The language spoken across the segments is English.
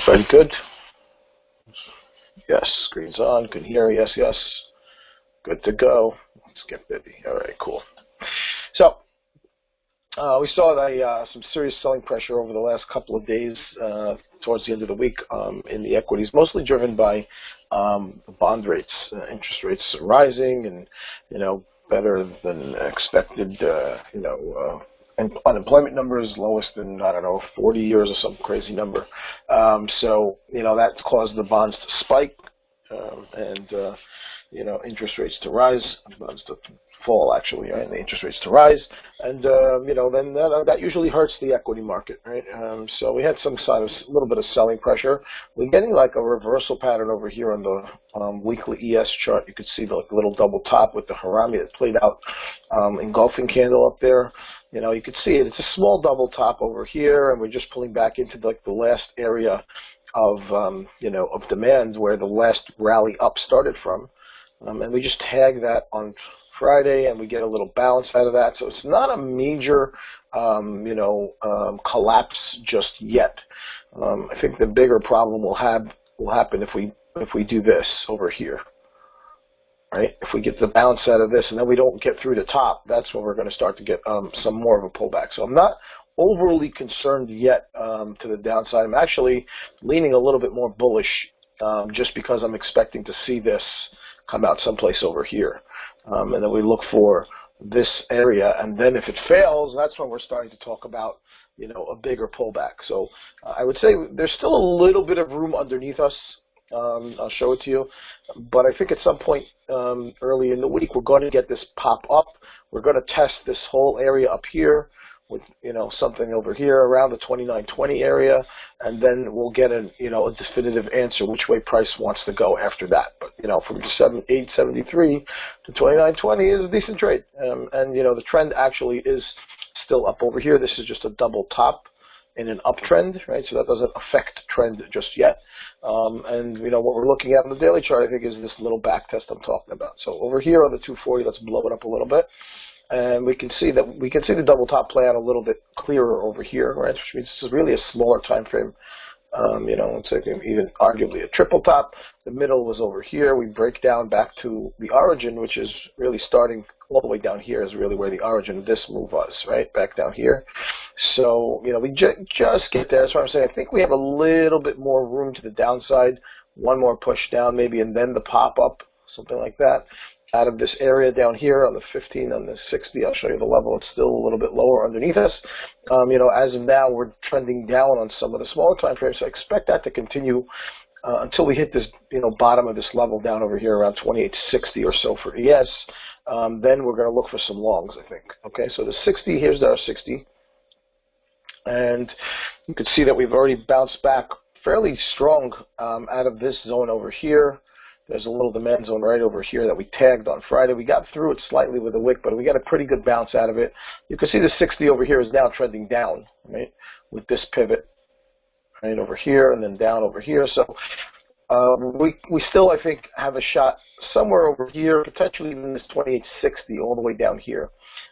Very good. Yes, screen's on. Can hear. Yes, yes. Good to go. Let's get busy. All right, cool. So we saw some serious selling pressure over the last couple of days towards the end of the week in the equities, mostly driven by the bond rates. Interest rates rising and, better than expected, and unemployment numbers lowest in, 40 years or some crazy number. So that caused the bonds to spike and interest rates to rise, bonds to fall actually, right? And the interest rates to rise, and then that usually hurts the equity market, right? So we had some sort of a little bit of selling pressure. We're getting like a reversal pattern over here on the weekly ES chart. You could see the little double top with the Harami that played out engulfing candle up there. You could see it. It's a small double top over here, and we're just pulling back into like the last area of of demand where the last rally up started from, and we just tag that on Friday, and we get a little bounce out of that. So it's not a major, collapse just yet. I think the bigger problem will happen if we do this over here, right? If we get the bounce out of this, and then we don't get through the top, that's when we're going to start to get some more of a pullback. So I'm not overly concerned yet to the downside. I'm actually leaning a little bit more bullish just because I'm expecting to see this come out someplace over here. And then we look for this area, and then if it fails, that's when we're starting to talk about, a bigger pullback. So I would say there's still a little bit of room underneath us. I'll show it to you. But I think at some point early in the week, we're going to get this pop up. We're going to test this whole area up here with, something over here around the 2920 area, and then we'll get a definitive answer which way price wants to go after that. But, from 873 to 2920 is a decent trade. And, the trend actually is still up over here. This is just a double top in an uptrend, right? So that doesn't affect trend just yet. And, what we're looking at on the daily chart, I think, is this little back test I'm talking about. So over here on the 240, let's blow it up a little bit. And we can see the double top play out a little bit clearer over here, right? Which means this is really a smaller time frame. It's like even arguably a triple top. The middle was over here. We break down back to the origin, which is really starting all the way down here is really where the origin of this move was, right? Back down here. So, we just get there. That's what I'm saying. I think we have a little bit more room to the downside. One more push down maybe, and then the pop up, something like that. Out of this area down here on the 15, on the 60, I'll show you the level. It's still a little bit lower underneath us. As of now, we're trending down on some of the smaller time frames. So I expect that to continue until we hit this, bottom of this level down over here around 2860 or so for ES. Then we're going to look for some longs, I think. Okay, so the 60, here's our 60. And you can see that we've already bounced back fairly strong out of this zone over here. There's a little demand zone right over here that we tagged on Friday. We got through it slightly with a wick, but we got a pretty good bounce out of it. You can see the 60 over here is now trending down, right, with this pivot right over here and then down over here. So we still, I think, have a shot somewhere over here, potentially even this 2860 all the way down here.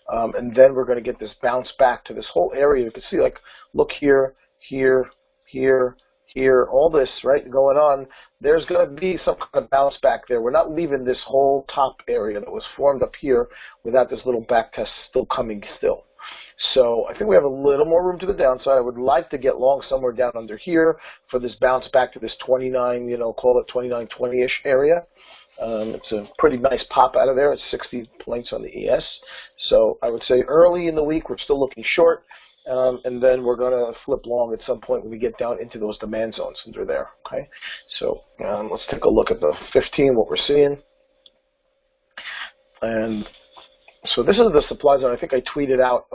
And then we're going to get this bounce back to this whole area. You can see, like, look here, here, here, here, all this, right, going on. There's going to be some kind of bounce back there. We're not leaving this whole top area that was formed up here without this little back test still coming still. So I think we have a little more room to the downside. I would like to get long somewhere down under here for this bounce back to this 29, call it 2920-ish area. It's a pretty nice pop out of there. It's 60 points on the ES. So I would say early in the week, we're still looking short. And then we're going to flip long at some point when we get down into those demand zones under there. Okay, so let's take a look at the 15, what we're seeing. And so this is the supply zone. I think I tweeted out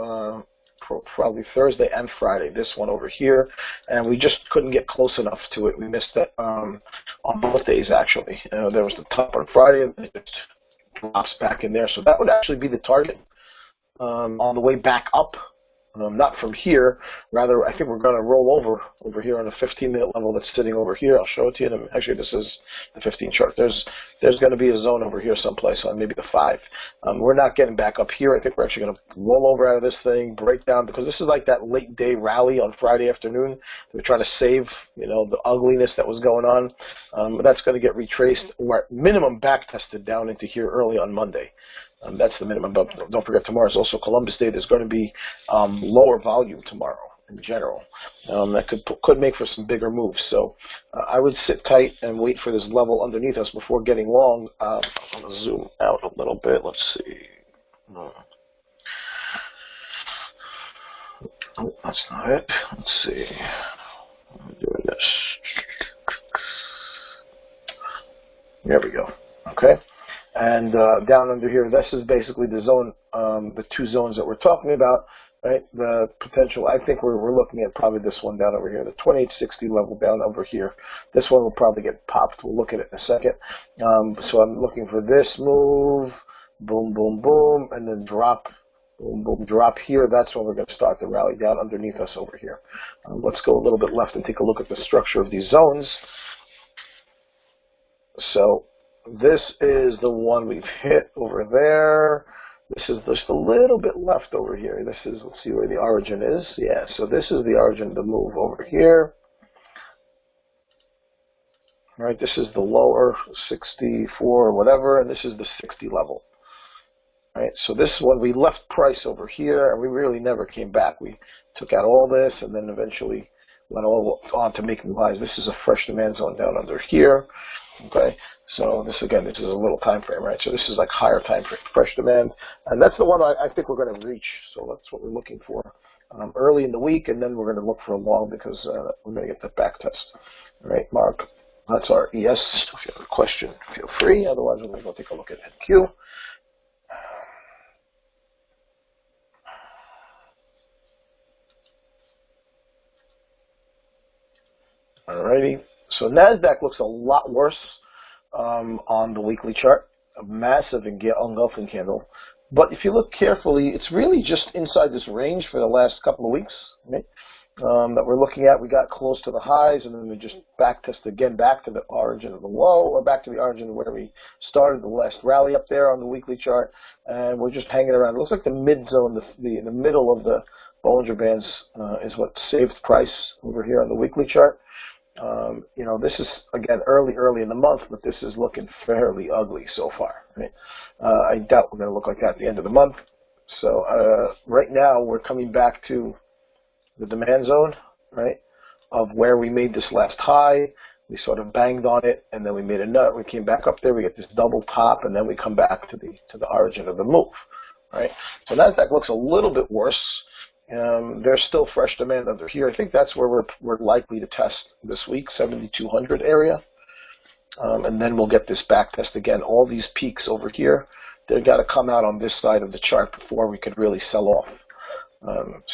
probably Thursday and Friday, this one over here, and we just couldn't get close enough to it. We missed it on both days, actually. There was the top on Friday, and it just drops back in there. So that would actually be the target on the way back up. not from here. Rather, I think we're going to roll over here on a 15-minute level that's sitting over here. I'll show it to you. Actually, this is the 15 chart. There's going to be a zone over here someplace on maybe the 5. We're not getting back up here. I think we're actually going to roll over out of this thing, break down, because this is like that late day rally on Friday afternoon. We're trying to save, the ugliness that was going on. That's going to get retraced, or minimum back tested down into here early on Monday. That's the minimum. But don't forget, tomorrow is also Columbus Day. There's going to be lower volume tomorrow in general. That could make for some bigger moves. So I would sit tight and wait for this level underneath us before getting long. I'm going to zoom out a little bit. Let's see. Oh, that's not it. Let's see. I'm doing this. There we go. Okay. And down under here, this is basically the zone, the two zones that we're talking about, right? The potential, I think we're looking at probably this one down over here, the 2860 level down over here. This one will probably get popped. We'll look at it in a second. So I'm looking for this move, boom, boom, boom, and then drop, boom, boom, drop here. That's when we're going to start the rally down underneath us over here. Let's go a little bit left and take a look at the structure of these zones. So this is the one we've hit over there. This is just a little bit left over here. This is, let's see where the origin is. Yeah, so this is the origin of the move over here. All right, this is the lower 64 or whatever, and this is the 60 level. All right, so this one, we left price over here, and we really never came back. We took out all this, and then eventually went all on to making highs. This is a fresh demand zone down under here. Okay, so this again, this is a little time frame, right? So this is like higher time frame, fresh demand, and that's the one I think we're going to reach. So that's what we're looking for early in the week, and then we're going to look for a long because we're going to get the back test. All right, Mark, that's our ES. If you have a question, feel free. Otherwise, we're going to go take a look at NQ. Alrighty, so NASDAQ looks a lot worse on the weekly chart, a massive engulfing candle. But if you look carefully, it's really just inside this range for the last couple of weeks, right? That we're looking at. We got close to the highs, and then we just back test again back to the origin of the low, or back to the origin where we started the last rally up there on the weekly chart, and we're just hanging around. It looks like the mid zone, the middle of the Bollinger Bands is what saved price over here on the weekly chart. This is, again, early in the month, but this is looking fairly ugly so far. Right? I doubt we're going to look like that at the end of the month. So right now we're coming back to the demand zone, right, of where we made this last high. We sort of banged on it, and then we made a nut. We came back up there. We get this double top, and then we come back to the origin of the move, right? So NASDAQ looks a little bit worse. There's still fresh demand under here. I think that's where we're likely to test this week, 7,200 area. And then we'll get this back test again. All these peaks over here, they've got to come out on this side of the chart before we could really sell off.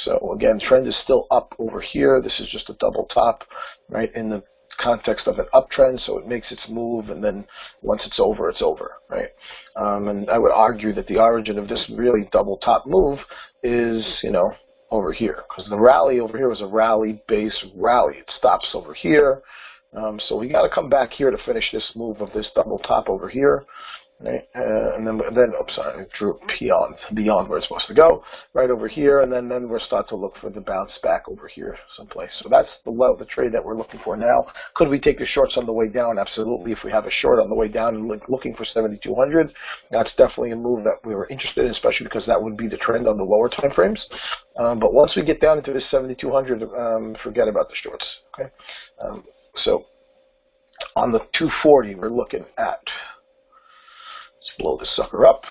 So again, trend is still up over here. This is just a double top, right, in the context of an uptrend, so it makes its move, and then once it's over, right? And I would argue that the origin of this really double top move is, over here, because the rally over here was a rally base rally. It stops over here, so we got to come back here to finish this move of this double top over here, right? And then oops, sorry, I drew beyond where it's supposed to go, right over here, and then we'll start to look for the bounce back over here someplace. So that's the trade that we're looking for now. Could we take the shorts on the way down? Absolutely. If we have a short on the way down and looking for 7,200, that's definitely a move that we were interested in, especially because that would be the trend on the lower time frames. But once we get down into this 7,200, forget about the shorts. Okay. So on the 240, we're looking at. Let's blow this sucker up.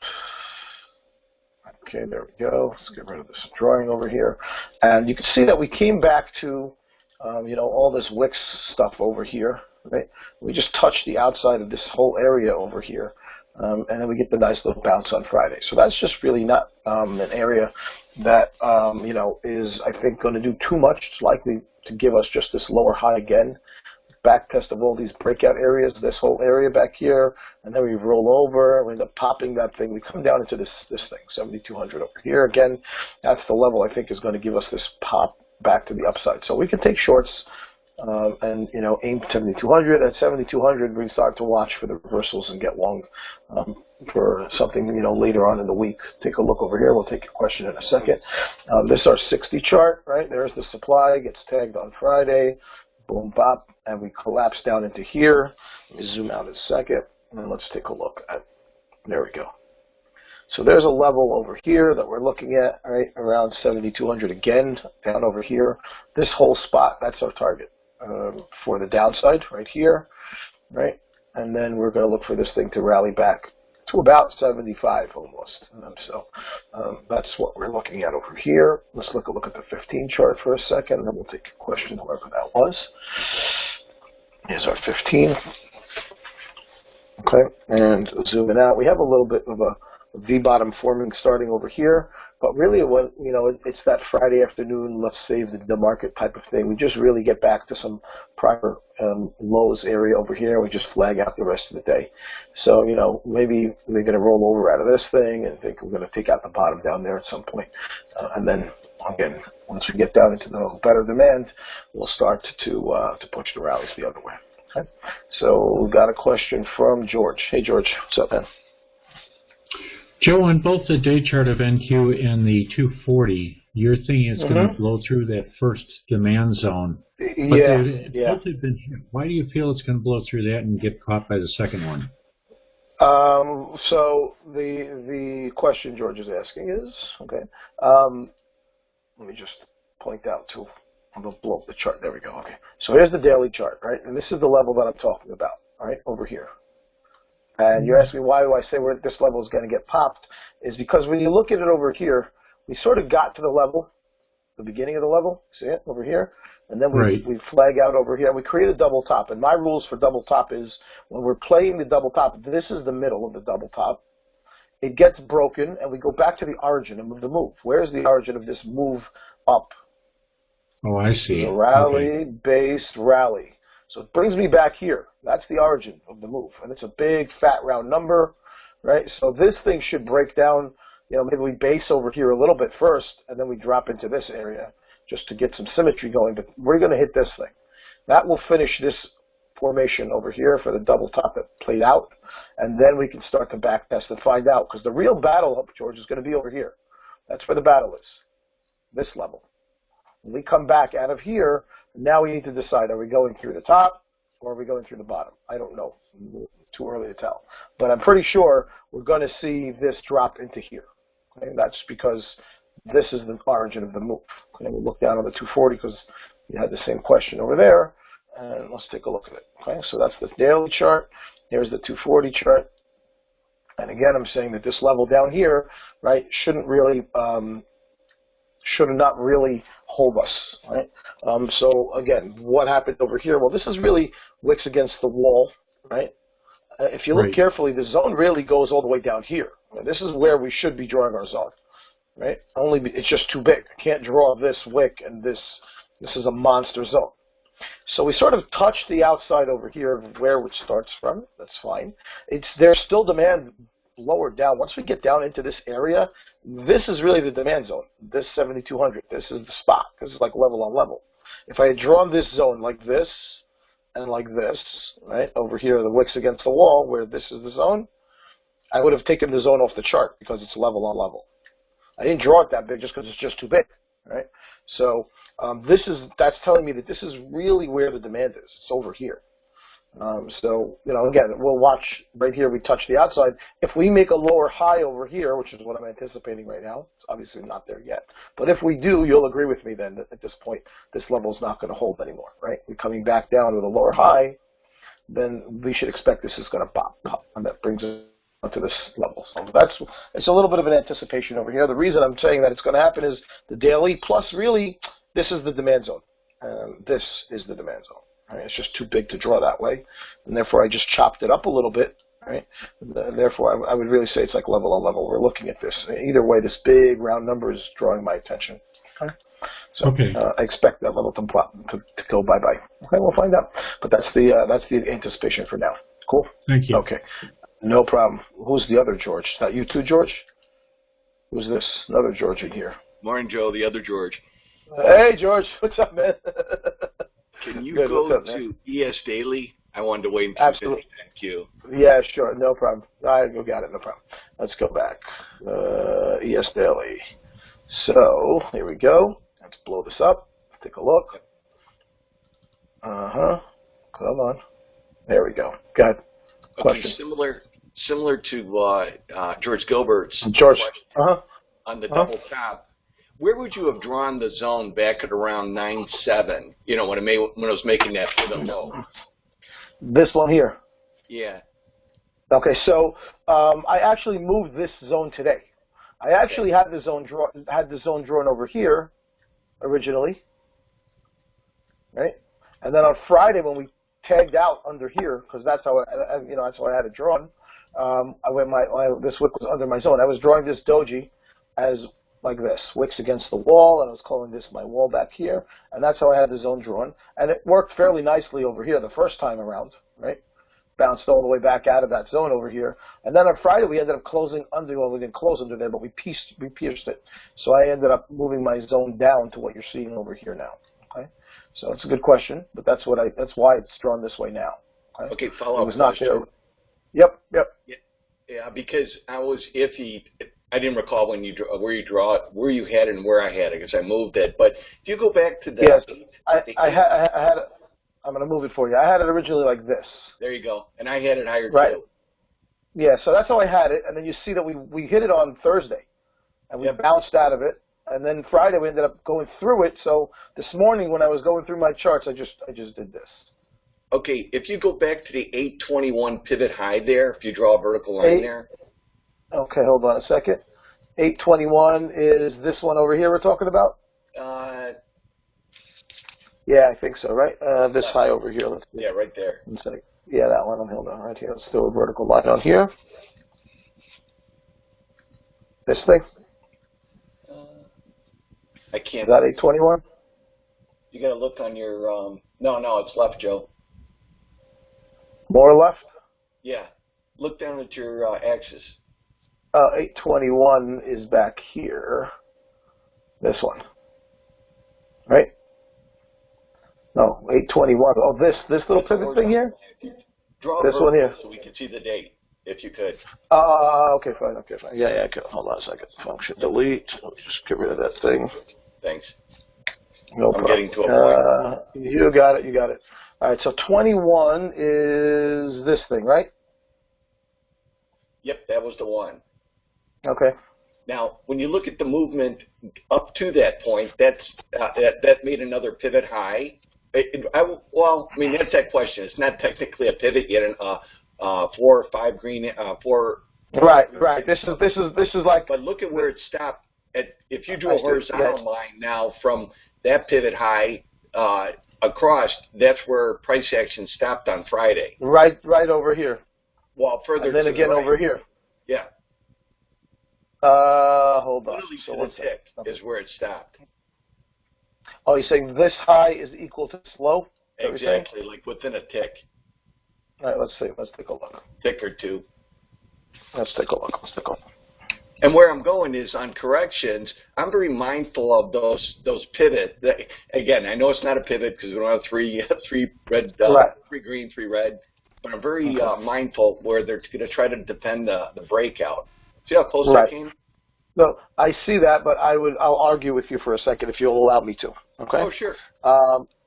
Okay, there we go. Let's get rid of this drawing over here. And you can see that we came back to, all this Wix stuff over here, right? We just touched the outside of this whole area over here. And then we get the nice little bounce on Friday. So that's just really not an area that, is, I think, going to do too much. It's likely to give us just this lower high again. back test of all these breakout areas, this whole area back here, and then we roll over, we end up popping that thing. We come down into this thing, 7,200 over here. Again, that's the level I think is going to give us this pop back to the upside. So we can take shorts and, you know, aim 7,200. At 7,200, we start to watch for the reversals and get long for something, you know, later on in the week. Take a look over here. We'll take your question in a second. This is our 60 chart, right? There's the supply, gets tagged on Friday. Boom, bop, and we collapse down into here. Let me zoom out in a second, and let's take a look at, there we go. So there's a level over here that we're looking at, right, around 7,200 again, down over here. This whole spot, that's our target for the downside right here, right? And then we're going to look for this thing to rally back to about 75 almost. So that's what we're looking at over here. Let's look at the 15 chart for a second, and then we'll take a question wherever that was. Here's our 15. Okay, and zooming out, we have a little bit of a V-bottom forming starting over here, but really, what, you know, it's that Friday afternoon, let's save the market type of thing. We just really get back to some prior lows area over here. We just flag out the rest of the day. So, you know, maybe we're going to roll over out of this thing and think we're going to take out the bottom down there at some point. And then, again, once we get down into the better demand, we'll start to push the rallies the other way. Okay. So we've got a question from George. Hey, George. What's up, man? Joe, on both the day chart of NQ and the 240, you're thinking it's going to blow through that first demand zone. Yeah. Both have been hit. Why do you feel it's going to blow through that and get caught by the second one? So the question George is asking is, okay, let me just point out to, I'm going to blow up the chart. There we go. Okay. So here's the daily chart, right? And this is the level that I'm talking about, right, over here. And you're asking why do I say this level is going to get popped, is because when you look at it over here, we sort of got to the level, the beginning of the level, see it over here? And then we flag out over here, and we create a double top. And my rules for double top is when we're playing the double top, this is the middle of the double top. It gets broken, and we go back to the origin of the move. Where's the origin of this move up? Oh, I see. The rally, base, rally. So it brings me back here. That's the origin of the move. And it's a big, fat, round number, right? So this thing should break down, you know, maybe we base over here a little bit first, and then we drop into this area just to get some symmetry going. But we're going to hit this thing. That will finish this formation over here for the double top that played out. And then we can start to back test and find out. Because the real battle, George, is going to be over here. That's where the battle is, this level. When we come back out of here, now we need to decide, are we going through the top or are we going through the bottom? I don't know. Too early to tell. But I'm pretty sure we're going to see this drop into here. Okay? That's because this is the origin of the move. Okay? We'll look down on the 240 because you had the same question over there. And let's take a look at it. Okay? So that's the daily chart. Here's the 240 chart. And again, I'm saying that this level down here, right, should not really hold us, right? So again, what happened over here? Well, this is really wicks against the wall, right? If you look carefully, the zone really goes all the way down here. This is where we should be drawing our zone, right? Only it's just too big. I can't draw this wick and this. This is a monster zone. So we sort of touch the outside over here of where it starts from. That's fine. There's still demand lower down. Once we get down into this area, this is really the demand zone. This 7,200. This is the spot. This is like level on level. If I had drawn this zone like this and like this, right, over here, the wicks against the wall, where this is the zone, I would have taken the zone off the chart because it's level on level. I didn't draw it that big just because it's just too big, right? So that's telling me that this is really where the demand is. It's over here. So, you know, again, we'll watch right here. We touch the outside. If we make a lower high over here, which is what I'm anticipating right now, it's obviously not there yet. But if we do, you'll agree with me then that at this point, this level is not going to hold anymore, right? We're coming back down with a lower high, then we should expect this is going to pop, and that brings us to this level. So it's a little bit of an anticipation over here. The reason I'm saying that it's going to happen is the daily, plus really, this is the demand zone. This is the demand zone. Right? It's just too big to draw that way, and therefore I just chopped it up a little bit. Right? And therefore, I would really say it's like level on level. We're looking at this. Either way, this big round number is drawing my attention. Okay? So Okay. I expect that level to go bye-bye. Okay, we'll find out. But that's the anticipation for now. Cool? Thank you. Okay. No problem. Who's the other George? Is that you too, George? Who's this? Another George in here. Morning, Joe. The other George. Hey, George. What's up, man? Can you Good, go up, to ES Daily? I wanted to wait until Absolutely. Thank you. Yeah, sure. No problem. I got it. No problem. Let's go back. ES Daily. So, here we go. Let's blow this up. Take a look. Uh-huh. Come on. There we go. Go ahead. Question. Okay, similar to George Gilbert's George. question on the double top. Where would you have drawn the zone back at around 9.7? You know, when it was making that pivot low. This one here. Yeah. Okay, so I actually moved this zone today. I actually had the zone drawn over here originally, right? And then on Friday when we tagged out under here, because that's how that's how I had it drawn. This wick was under my zone. I was drawing this doji as like this, wicks against the wall, and I was calling this my wall back here, and that's how I had the zone drawn. And it worked fairly nicely over here the first time around, right? Bounced all the way back out of that zone over here. And then on Friday, we ended up closing under, well, we didn't close under there, but we pierced it. So I ended up moving my zone down to what you're seeing over here now, okay? So it's a good question, but that's why it's drawn this way now. Okay, follow-up. It was not there. Yep. Yeah, because I was iffy. I didn't recall when where you had it and where I had it because I moved it. But if you go back to the yes, I had it. I'm going to move it for you. I had it originally like this. There you go, and I had it higher right. too. Yeah, so that's how I had it, and then you see that we hit it on Thursday, and we bounced out of it, and then Friday we ended up going through it. So this morning when I was going through my charts, I just did this. Okay, if you go back to the 821 pivot high there, if you draw a vertical line there. Okay, hold on a second. 821 is this one over here we're talking about? Yeah, I think so, right? This high over here. Let's see. Yeah, right there. Yeah, that one. Hold on, right here. Let's do a vertical line on here. This thing? I can't. Is that 821? You got to look on your, no, it's left, Joe. More left? Yeah. Look down at your axis. 821 is back here. This one. Right? No, 821. Oh, this little pivot thing here? Draw this one here. So we can see the date, if you could. Okay, fine. Yeah, okay. Hold on a second. Function delete. Let's just get rid of that thing. Thanks. No I'm problem. getting to a point. You got it. All right, so 21 is this thing, right? Yep, that was the one. Okay. Now, when you look at the movement up to that point, that made another pivot high. That's that question. It's not technically a pivot yet. 4 or 5 green, 4. Right. This is like. But look at where it stopped. If you drew a horizontal line now from that pivot high across, that's where price action stopped on Friday. Right over here. Well, further. And then to again the right. over here. Yeah. Hold on. Literally to the tick is where it stopped. Oh, you're saying this high is equal to this low? Exactly, like within a tick. All right, let's see. Let's take a look. Tick or two. Let's take a look. And where I'm going is on corrections, I'm very mindful of those pivot. Again, I know it's not a pivot because we don't have three red, 3 green, 3 red, but I'm very mindful where they're going to try to defend the breakout. See how close that came? No, I see that, but I'll argue with you for a second if you'll allow me to. Okay. Oh, sure.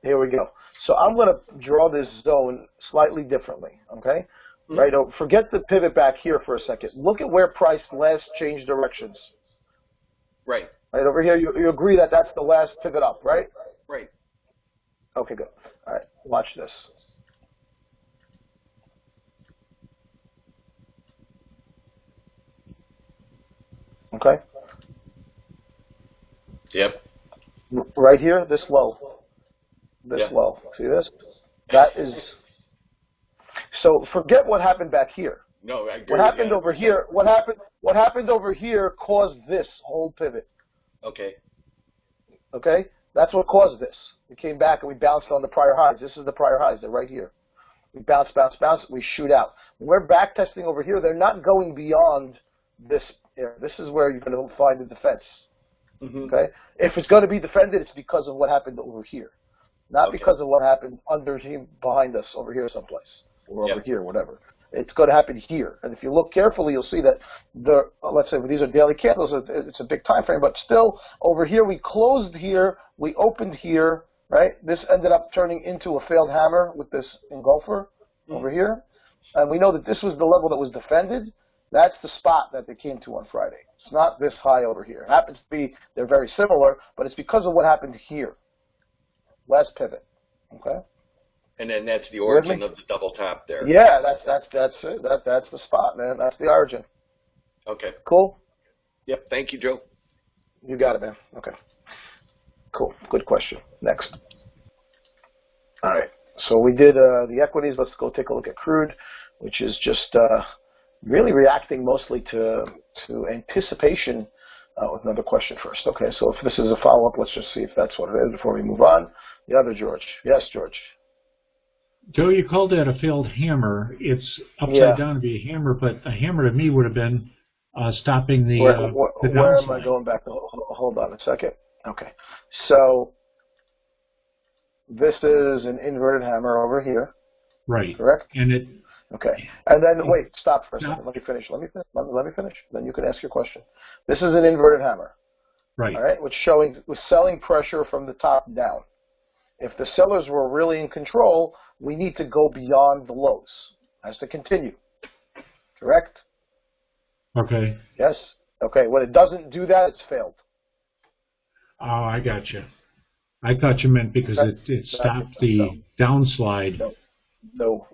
Here we go. So I'm going to draw this zone slightly differently. Okay. Mm-hmm. Right. Forget the pivot back here for a second. Look at where price last changed directions. Right. Right over here. You agree that that's the last pivot up, right? Right. Okay. Good. All right. Watch this. Okay. Yep. Right here, this low. This low. See this? That is. So forget what happened back here. No, I agree. What happened over here? What happened over here caused this whole pivot. Okay. Okay, that's what caused this. We came back and we bounced on the prior highs. This is the prior highs. They're right here. We bounce, bounce, bounce. We shoot out. When we're back testing over here, they're not going beyond this area. This is where you're going to find the defense. Okay, if it's going to be defended, it's because of what happened over here, not because of what happened under behind us over here someplace or over here, whatever. It's going to happen here. And if you look carefully, you'll see that let's say these are daily candles. It's a big time frame, but still over here we closed here, we opened here, right? This ended up turning into a failed hammer with this engulfer over here, and we know that this was the level that was defended. That's the spot that they came to on Friday. It's not this high over here. It happens to be they're very similar, but it's because of what happened here. Last pivot. Okay. And then that's the origin of the double top there. Yeah, that's it. That's the spot, man. That's the origin. Okay. Cool. Yep. Thank you, Joe. You got it, man. Okay. Cool. Good question. Next. All right. So we did the equities. Let's go take a look at crude, which is just really reacting mostly to anticipation. With another question first. Okay. So if this is a follow-up, let's just see if that's what it is before we move on. The other George. Yes, George. Joe, you called that a failed hammer. It's upside down to be a hammer, but a hammer to me would have been stopping the where am I going back? Hold on a second. Okay. So this is an inverted hammer over here. Right. Correct? And it. Okay. And then, wait, stop for a second. Let me finish. Let me finish. Then you can ask your question. This is an inverted hammer. Right. All right, with selling pressure from the top down. If the sellers were really in control, we need to go beyond the lows. It has to continue. Correct? Okay. Yes? Okay. When it doesn't do that, it's failed. Oh, I got you. I thought you meant because it stopped the downslide. No.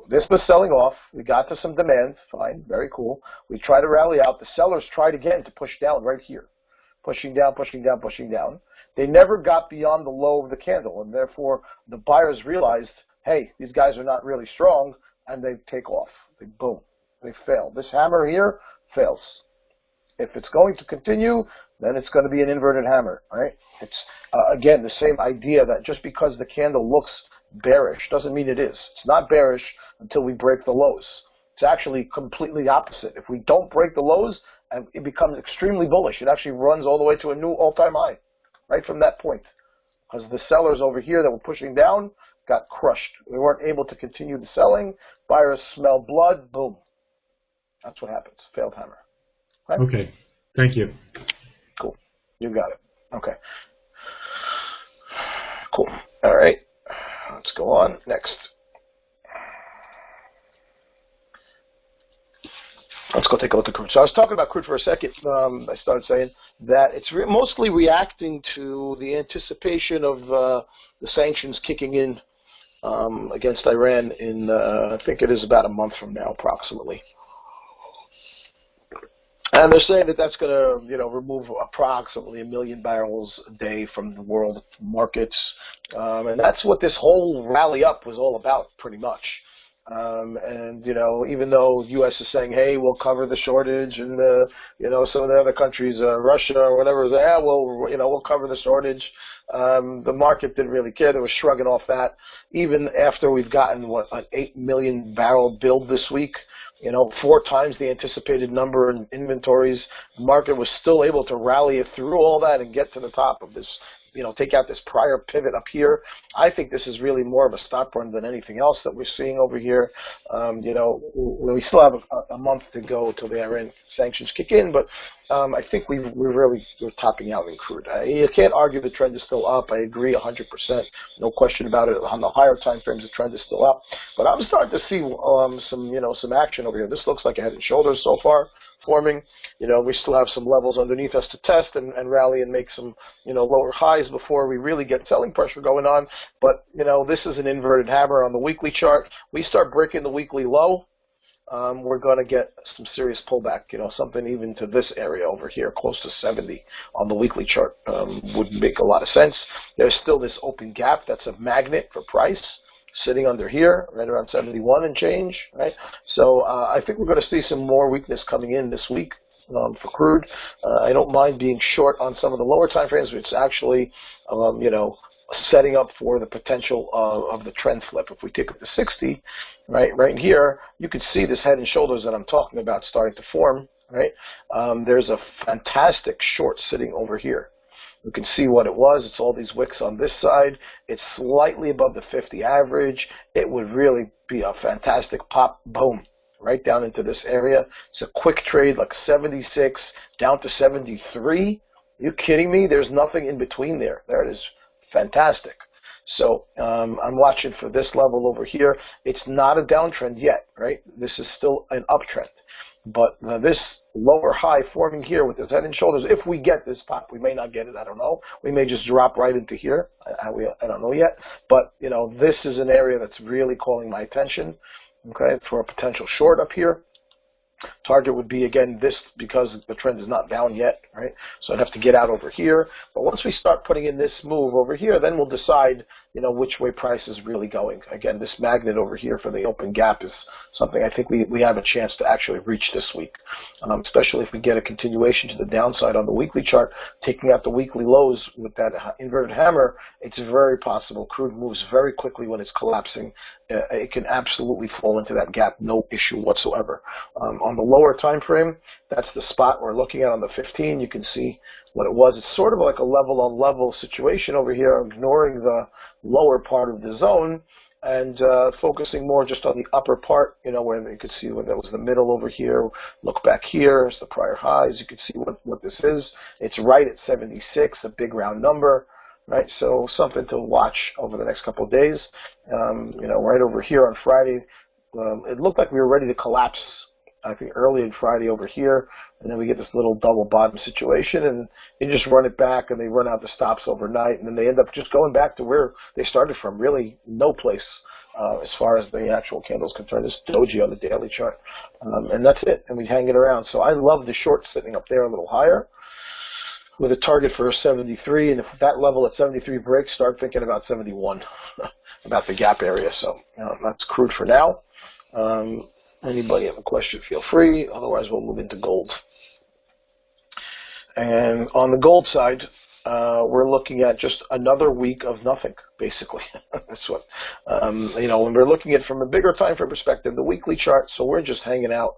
This was selling off. We got to some demand. Fine. Very cool. We tried to rally out. The sellers tried again to push down right here. Pushing down, pushing down, pushing down. They never got beyond the low of the candle, and therefore the buyers realized, hey, these guys are not really strong, and they take off. Boom. They fail. This hammer here fails. If it's going to continue, then it's going to be an inverted hammer, right? It's, again, the same idea that just because the candle looks bearish doesn't mean it is. It's not bearish until we break the lows. It's actually completely opposite. If we don't break the lows, and it becomes extremely bullish. It actually runs all the way to a new all-time high, right from that point. Because the sellers over here that were pushing down got crushed. We weren't able to continue the selling. Buyers smell blood. Boom. That's what happens. Failed hammer. Right? Okay. Thank you. Cool. You got it. Okay. Cool. All right. Let's go on. Next. Let's go take a look at crude. So I was talking about crude for a second. I started saying that it's mostly reacting to the anticipation of the sanctions kicking in against Iran in, I think it is about a month from now, approximately. And they're saying that that's going to, remove approximately 1 million barrels a day from the world markets. And that's what this whole rally up was all about, pretty much. And even though U.S. is saying, hey, we'll cover the shortage, and some of the other countries, Russia or whatever, we'll cover the shortage. The market didn't really care. They were shrugging off that. Even after we've gotten an 8 million barrel build this week, 4 times the anticipated number in inventories, the market was still able to rally it through all that and get to the top of this. Take out this prior pivot up here. I think this is really more of a stop run than anything else that we're seeing over here. We still have a month to go till the Iran sanctions kick in, but I think we're topping out in crude. You can't argue the trend is still up. I agree 100%. No question about it. On the higher time frames, the trend is still up. But I'm starting to see some action over here. This looks like a head and shoulders so far forming. We still have some levels underneath us to test and rally and make some, lower highs before we really get selling pressure going on. But, this is an inverted hammer on the weekly chart. We start breaking the weekly low, we're going to get some serious pullback, something even to this area over here, close to 70 on the weekly chart would make a lot of sense. There's still this open gap that's a magnet for price, sitting under here, right around 71 and change, right? So I think we're going to see some more weakness coming in this week. for crude. I don't mind being short on some of the lower time frames, which is actually, setting up for the potential of the trend flip. If we take up to 60, right here, you can see this head and shoulders that I'm talking about starting to form, right? There's a fantastic short sitting over here. You can see what it was. It's all these wicks on this side. It's slightly above the 50 average. It would really be a fantastic pop, boom, right down into this area. It's a quick trade, like 76 down to 73. Are you kidding me? There's nothing in between there. There it is. Fantastic. So I'm watching for this level over here. It's not a downtrend yet, right? This is still an uptrend. But this lower high forming here with this head and shoulders, if we get this pop, we may not get it, I don't know. We may just drop right into here. I don't know yet. But, this is an area that's really calling my attention, okay, for a potential short up here. Target would be, again, this, because the trend is not down yet, right? So I'd have to get out over here. But once we start putting in this move over here, then we'll decide, which way price is really going. Again, this magnet over here for the open gap is something I think we have a chance to actually reach this week, especially if we get a continuation to the downside on the weekly chart, taking out the weekly lows with that inverted hammer. It's very possible. Crude moves very quickly when it's collapsing. It can absolutely fall into that gap, no issue whatsoever. On the lower time frame, that's the spot we're looking at on the 15. You can see what it was. It's sort of like a level-on-level situation over here, ignoring the lower part of the zone and focusing more just on the upper part, where you could see where that was the middle over here. Look back here, it's the prior highs. You can see what this is. It's right at 76, a big round number. Right, so something to watch over the next couple of days. Right over here on Friday, it looked like we were ready to collapse, I think, early on Friday over here, and then we get this little double bottom situation, and they just run it back, and they run out the stops overnight, and then they end up just going back to where they started from, really no place as far as the actual candle is concerned. This doji on the daily chart, and that's it, and we hang it around. So I love the short sitting up there a little higher, with a target for 73, and if that level at 73 breaks, start thinking about 71, about the gap area. So that's crude for now. Anybody have a question, feel free. Otherwise, we'll move into gold. And on the gold side, we're looking at just another week of nothing, basically. That's what, when we're looking at it from a bigger time frame perspective, the weekly chart, so we're just hanging out,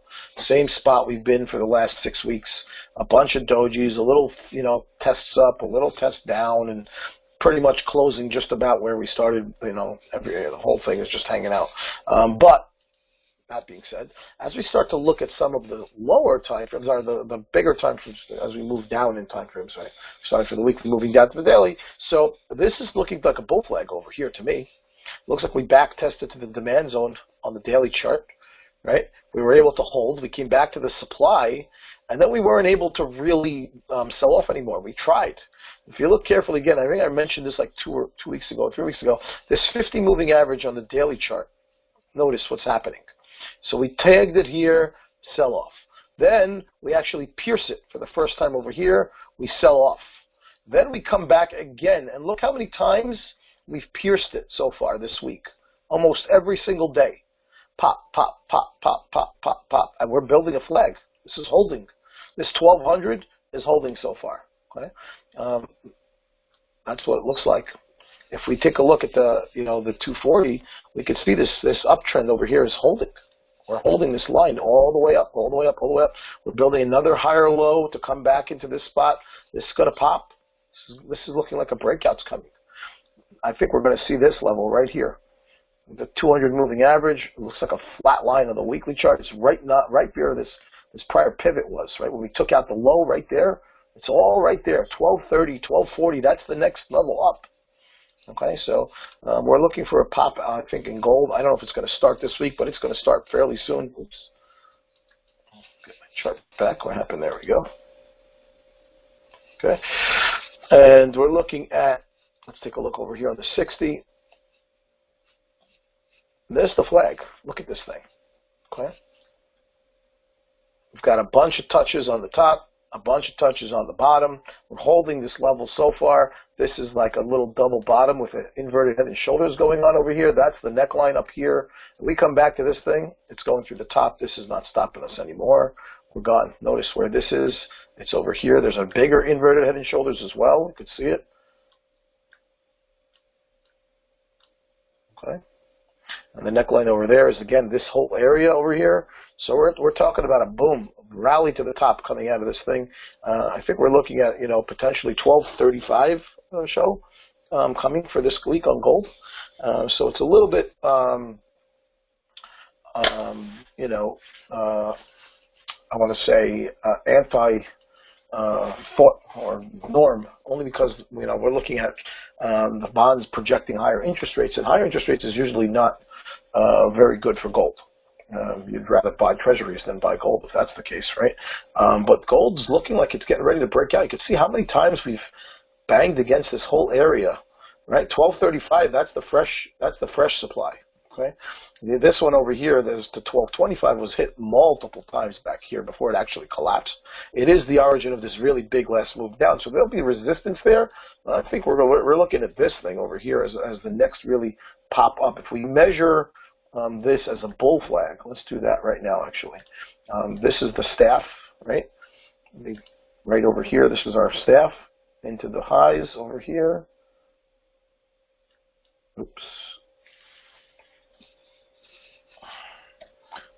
same spot we've been for the last 6 weeks, a bunch of dojis, a little, tests up, a little test down, and pretty much closing just about where we started, the whole thing is just hanging out. But that being said, as we start to look at some of the lower time frames, or the bigger time frames, as we move down in time frames, right? Starting for the weekly, moving down to the daily. So this is looking like a bull flag over here to me. Looks like we back tested to the demand zone on the daily chart, right? We were able to hold. We came back to the supply, and then we weren't able to really sell off anymore. We tried. If you look carefully again, I think I mentioned this like 3 weeks ago. This 50 moving average on the daily chart. Notice what's happening. So we tagged it here, sell off. Then we actually pierce it for the first time over here. We sell off. Then we come back again, and look how many times we've pierced it so far this week. Almost every single day. Pop, pop, pop, pop, pop, pop, pop. And we're building a flag. This is holding. This 1200 is holding so far. Okay? That's what it looks like. If we take a look at the 240, we can see this uptrend over here is holding. We're holding this line all the way up, all the way up, all the way up. We're building another higher low to come back into this spot. This is going to pop. This is looking like a breakout's coming. I think we're going to see this level right here. The 200 moving average, it looks like a flat line on the weekly chart. It's right where this prior pivot was, right? When we took out the low right there, it's all right there. 1230, 1240, that's the next level up. Okay, so we're looking for a pop, I think, in gold. I don't know if it's going to start this week, but it's going to start fairly soon. Oops. Get my chart back. What happened? There we go. Okay, and we're looking at, let's take a look over here on the 60. There's the flag. Look at this thing. Okay, we've got a bunch of touches on the top, a bunch of touches on the bottom. We're holding this level so far. This is like a little double bottom with an inverted head and shoulders going on over here. That's the neckline up here. When we come back to this thing, it's going through the top. This is not stopping us anymore. we're gone. Notice where this is. It's over here. There's a bigger inverted head and shoulders as well. You could see it. Okay. And the neckline over there is, again, this whole area over here. So we're talking about a boom, rally to the top coming out of this thing. I think we're looking at, potentially 1235 show coming for this week on gold. So it's a little bit, I want to say anti-thought or norm, only because we're looking at the bonds projecting higher interest rates, and higher interest rates is usually not very good for gold. You'd rather buy treasuries than buy gold if that's the case, right? But gold's looking like it's getting ready to break out. You can see how many times we've banged against this whole area, right? 1235, that's the fresh supply. Okay, this one over here, there's the 1225 was hit multiple times back here before it actually collapsed. It is the origin of this really big last move down, so there'll be resistance there. I think we're looking at this thing over here as the next really pop up. If we measure this as a bull flag, let's do that right now. Actually, this is the staff, right? Right over here, this is our staff into the highs over here. Oops.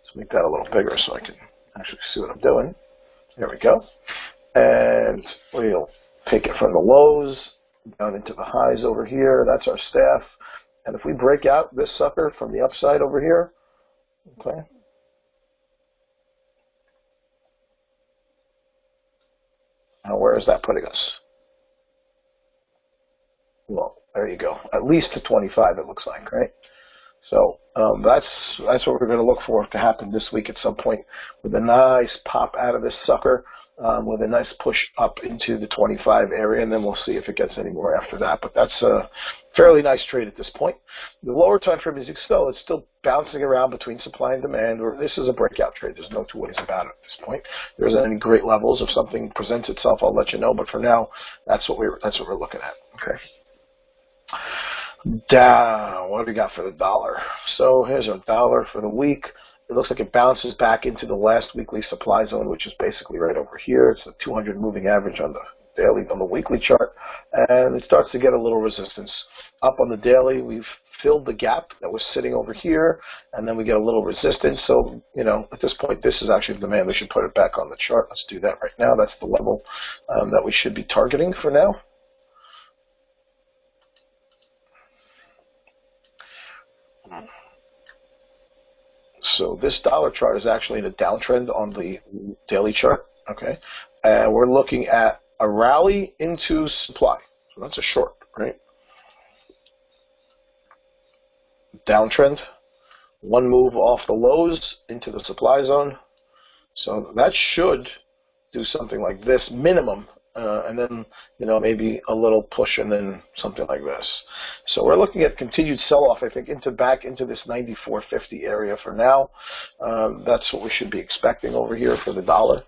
Let's make that a little bigger so I can actually see what I'm doing. There we go. And we'll take it from the lows down into the highs over here. That's our staff. And if we break out this sucker from the upside over here, okay. Now where is that putting us? Well, there you go. At least to 25 it looks like, right? So that's what we're going to look for to happen this week at some point, with a nice pop out of this sucker, with a nice push up into the 25 area, and then we'll see if it gets any more after that. But that's a fairly nice trade at this point. The lower time frame is it's still bouncing around between supply and demand. This is a breakout trade. There's no two ways about it at this point. There isn't any great levels. If something presents itself, I'll let you know. But for now, that's what we're looking at. Okay. Down. What do we got for the dollar? So here's our dollar for the week. It looks like it bounces back into the last weekly supply zone, which is basically right over here. It's the 200 moving average on the weekly chart, and it starts to get a little resistance. Up on the daily, we've filled the gap that was sitting over here, and then we get a little resistance. So, at this point, this is actually the demand. We should put it back on the chart. Let's do that right now. That's the level that we should be targeting for now. So this dollar chart is actually in a downtrend on the daily chart, okay? And we're looking at a rally into supply. So that's a short, right? Downtrend. One move off the lows into the supply zone. So that should do something like this, minimum. And then, maybe a little push and then something like this. So we're looking at continued sell-off, I think, back into this 94.50 area for now. That's what we should be expecting over here for the dollar.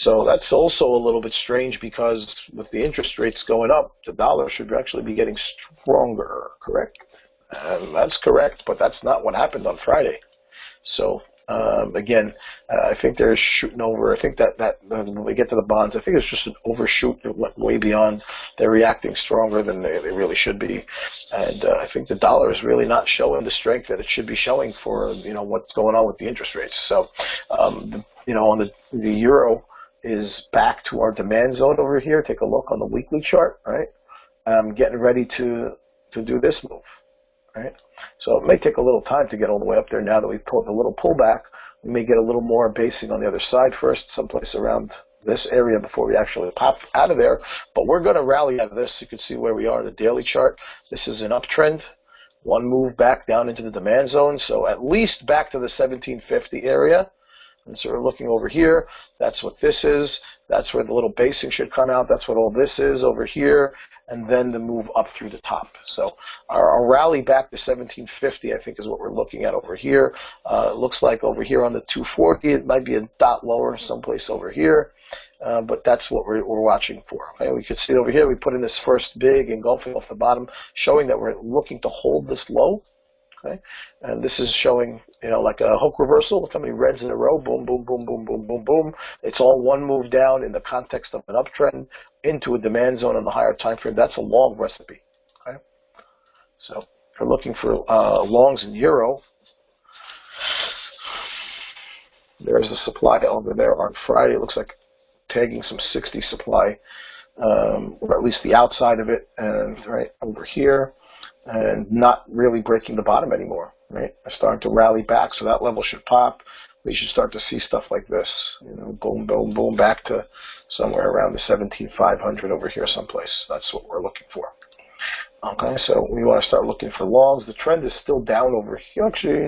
So that's also a little bit strange because with the interest rates going up, the dollar should actually be getting stronger, correct? And that's correct, but that's not what happened on Friday. So again, I think they're shooting over. I think that when we get to the bonds, I think it's just an overshoot. It went way beyond. They're reacting stronger than they really should be. And I think the dollar is really not showing the strength that it should be showing for, what's going on with the interest rates. So, on the euro is back to our demand zone over here. Take a look on the weekly chart, right? Getting ready to do this move. Right? So it may take a little time to get all the way up there. Now that we've pulled a little pullback, we may get a little more basing on the other side first, someplace around this area before we actually pop out of there. But we're going to rally out of this. You can see where we are in the daily chart. This is an uptrend. One move back down into the demand zone. So at least back to the 1750 area. And so we're looking over here. That's what this is. That's where the little basing should come out. That's what all this is over here. And then the move up through the top. So our rally back to 1750, I think, is what we're looking at over here. It looks like over here on the 240, it might be a dot lower someplace over here. But that's what we're watching for. Okay? We could see over here, we put in this first big engulfing off the bottom, showing that we're looking to hold this low. Okay, and this is showing, like a hook reversal with how many reds in a row, boom, boom, boom, boom, boom, boom, boom. It's all one move down in the context of an uptrend into a demand zone on the higher time frame. That's a long recipe. Okay, so if you're looking for longs in euro, there's a supply over there on Friday. It looks like tagging some 60 supply, or at least the outside of it, and right over here. And not really breaking the bottom anymore, right? They're starting to rally back, so that level should pop. We should start to see stuff like this, boom, boom, boom, back to somewhere around the 17,500 over here someplace. That's what we're looking for. Okay, so we want to start looking for longs. The trend is still down over here. Actually,